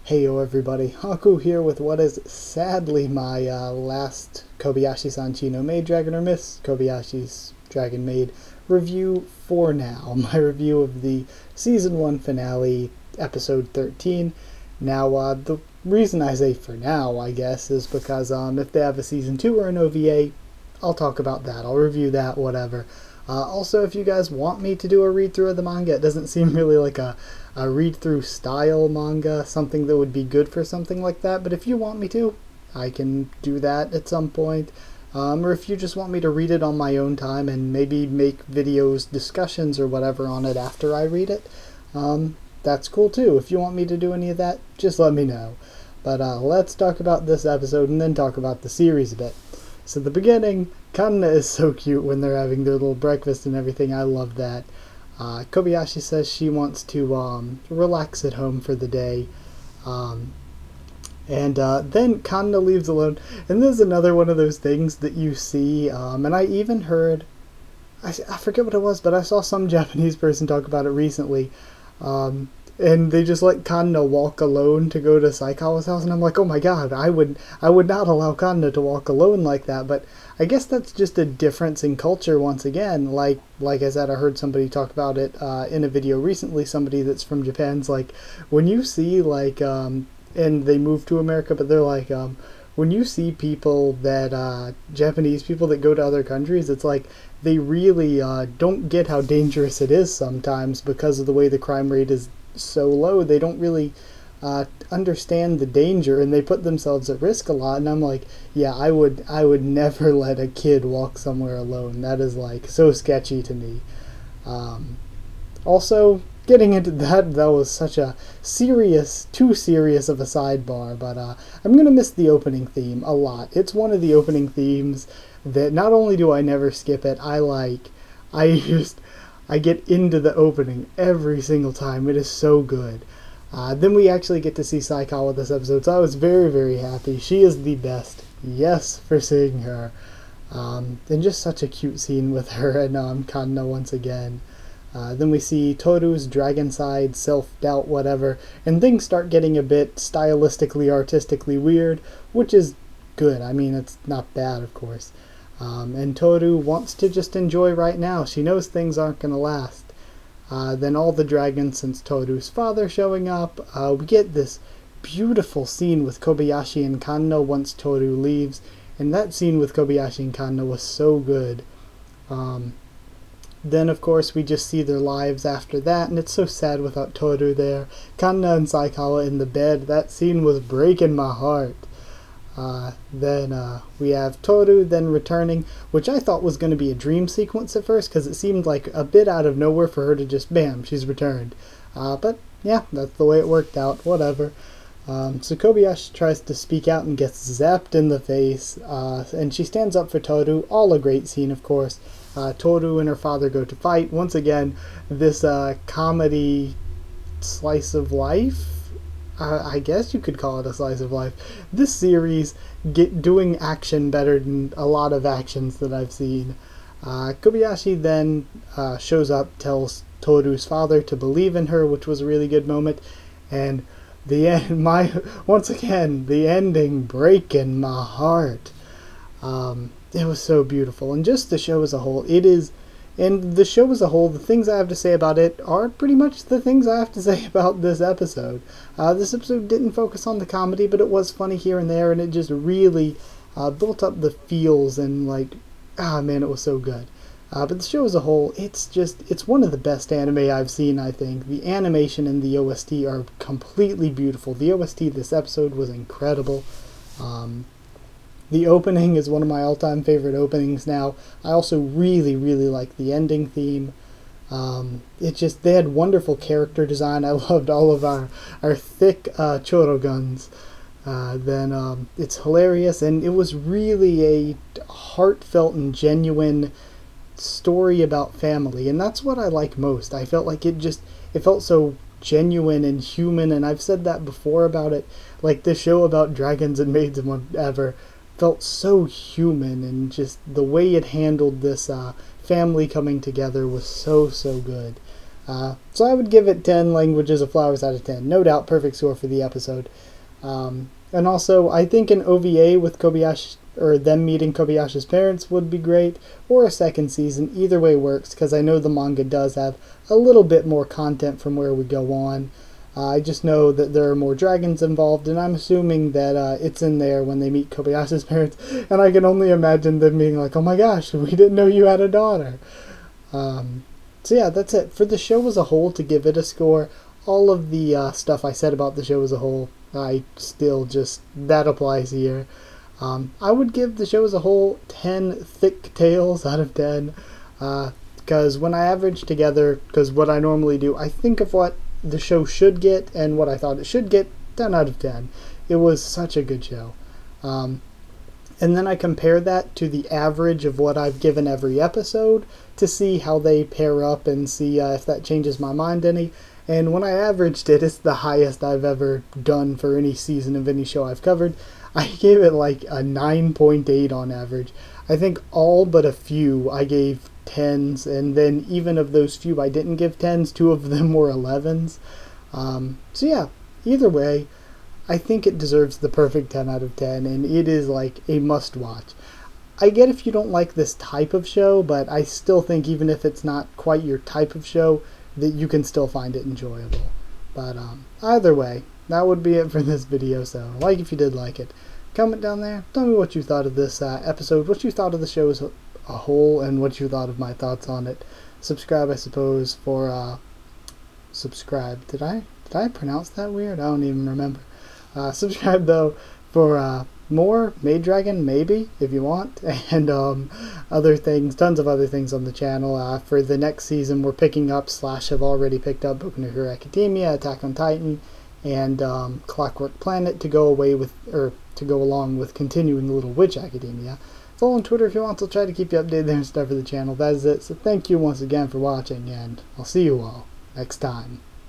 Heyo everybody, Haku here with what is sadly my last Kobayashi-san Chino Maid Dragon or Miss Kobayashi's Dragon Maid review for now. My review of the Season 1 finale, Episode 13. Now, the reason I say for now, I guess, is because if they have a Season 2 or an OVA, I'll talk about that. I'll review that, whatever. Also, if you guys want me to do a read-through of the manga, it doesn't seem really like a read-through style manga, something that would be good for something like that, but if you want me to, I can do that at some point. Or if you just want me to read it on my own time and maybe make videos, discussions, or whatever on it after I read it, that's cool too. If you want me to do any of that, just let me know. But let's talk about this episode and then talk about the series a bit. So the beginning, Kanna is so cute when they're having their little breakfast and everything. I love that. Kobayashi says she wants to relax at home for the day. Then Kanna leaves alone. And this is another one of those things that you see. And I even heard, I forget what it was, but I saw some Japanese person talk about it recently. And they just let Kanna walk alone to go to Saikawa's house, and I'm like, oh my god, I would not allow Kanna to walk alone like that. But I guess that's just a difference in culture once again. Like I said, I heard somebody talk about it in a video recently, somebody that's from Japan's like, when you see and they moved to America, but they're like, when you see people that, Japanese people that go to other countries, it's like they really don't get how dangerous it is sometimes because of the way the crime rate is so low. They don't really understand the danger, and they put themselves at risk a lot. And I'm like, yeah, I would never let a kid walk somewhere alone. That is like so sketchy to me. Also, getting into that was such a too serious of a sidebar, but I'm gonna miss the opening theme a lot. It's one of the opening themes that not only do I never skip it, I get into the opening every single time. It is so good. Then we actually get to see Saikawa this episode, so I was very, very happy. She is the best. Yes, for seeing her. And just such a cute scene with her and Kanna once again. Then we see Toru's dragon side, self-doubt, whatever, and things start getting a bit stylistically, artistically weird, which is good. I mean, it's not bad, of course. And Toru wants to just enjoy right now. She knows things aren't going to last. Then all the dragons since Toru's father showing up. We get this beautiful scene with Kobayashi and Kanna once Toru leaves. And that scene with Kobayashi and Kanna was so good. Then, of course, we just see their lives after that, and it's so sad without Toru there. Kanna and Saikawa in the bed. That scene was breaking my heart. Then we have Toru then returning, which I thought was going to be a dream sequence at first, because it seemed like a bit out of nowhere for her to just, bam, she's returned. But yeah, that's the way it worked out, whatever. So Kobayashi tries to speak out and gets zapped in the face, and she stands up for Toru. All a great scene, of course. Toru and her father go to fight. Once again, this comedy slice of life, I guess you could call it a slice of life. This series doing action better than a lot of actions that I've seen. Kobayashi then shows up, tells Toru's father to believe in her, which was a really good moment. And the end, once again, the ending breaking my heart. It was so beautiful, and just the show as a whole, the things I have to say about it are pretty much the things I have to say about this episode. This episode didn't focus on the comedy, but it was funny here and there, and it just really built up the feels, and man, it was so good. But the show as a whole, it's one of the best anime I've seen, I think. The animation and the OST are completely beautiful. The OST this episode was incredible. The opening is one of my all-time favorite openings now. I also really, really like the ending theme. They had wonderful character design. I loved all of our thick Choro guns. Then it's hilarious, and it was really a heartfelt and genuine story about family, and that's what I like most. I felt like it felt so genuine and human, and I've said that before about it. Like the show about dragons and maids and whatever felt so human, and just the way it handled this family coming together was so good. So I would give it 10 languages of flowers out of 10. No doubt, perfect score for the episode. And also, I think an OVA with Kobayashi, or them meeting Kobayashi's parents, would be great, or a second season. Either way works, because I know the manga does have a little bit more content from where we go on. I just know that there are more dragons involved, and I'm assuming that it's in there when they meet Kobayashi's parents, and I can only imagine them being like, oh my gosh, we didn't know you had a daughter. So yeah, that's it. For the show as a whole, to give it a score, all of the stuff I said about the show as a whole, I still just, that applies here. I would give the show as a whole 10 thick tails out of 10, because when I average together, because what I normally do, I think of what the show should get and what I thought it should get, 10 out of 10. It was such a good show. And then I compare that to the average of what I've given every episode to see how they pair up and see if that changes my mind any. And when I averaged it, it's the highest I've ever done for any season of any show I've covered. I gave it like a 9.8 on average. I think all but a few I gave 10s, and then even of those few I didn't give 10s, 2 of them were 11s. So yeah, either way, I think it deserves the perfect 10 out of 10, and it is like a must watch. I get if you don't like this type of show, but I still think even if it's not quite your type of show, that you can still find it enjoyable. But either way, that would be it for this video, so like if you did like it. Comment down there, tell me what you thought of this episode, what you thought of the show as a whole, and what you thought of my thoughts on it. Subscribe, I suppose, for, subscribe. Did I pronounce that weird? I don't even remember. Subscribe, though, for more Maid Dragon, maybe, if you want, and other things, tons of other things on the channel. For the next season, we're picking up, / have already picked up Boku no Hero Academia, Attack on Titan, and Clockwork Planet to go along with continuing Little Witch Academia. Follow on Twitter if you want, to try to keep you updated there and stuff for the channel. That is it, so thank you once again for watching, and I'll see you all next time.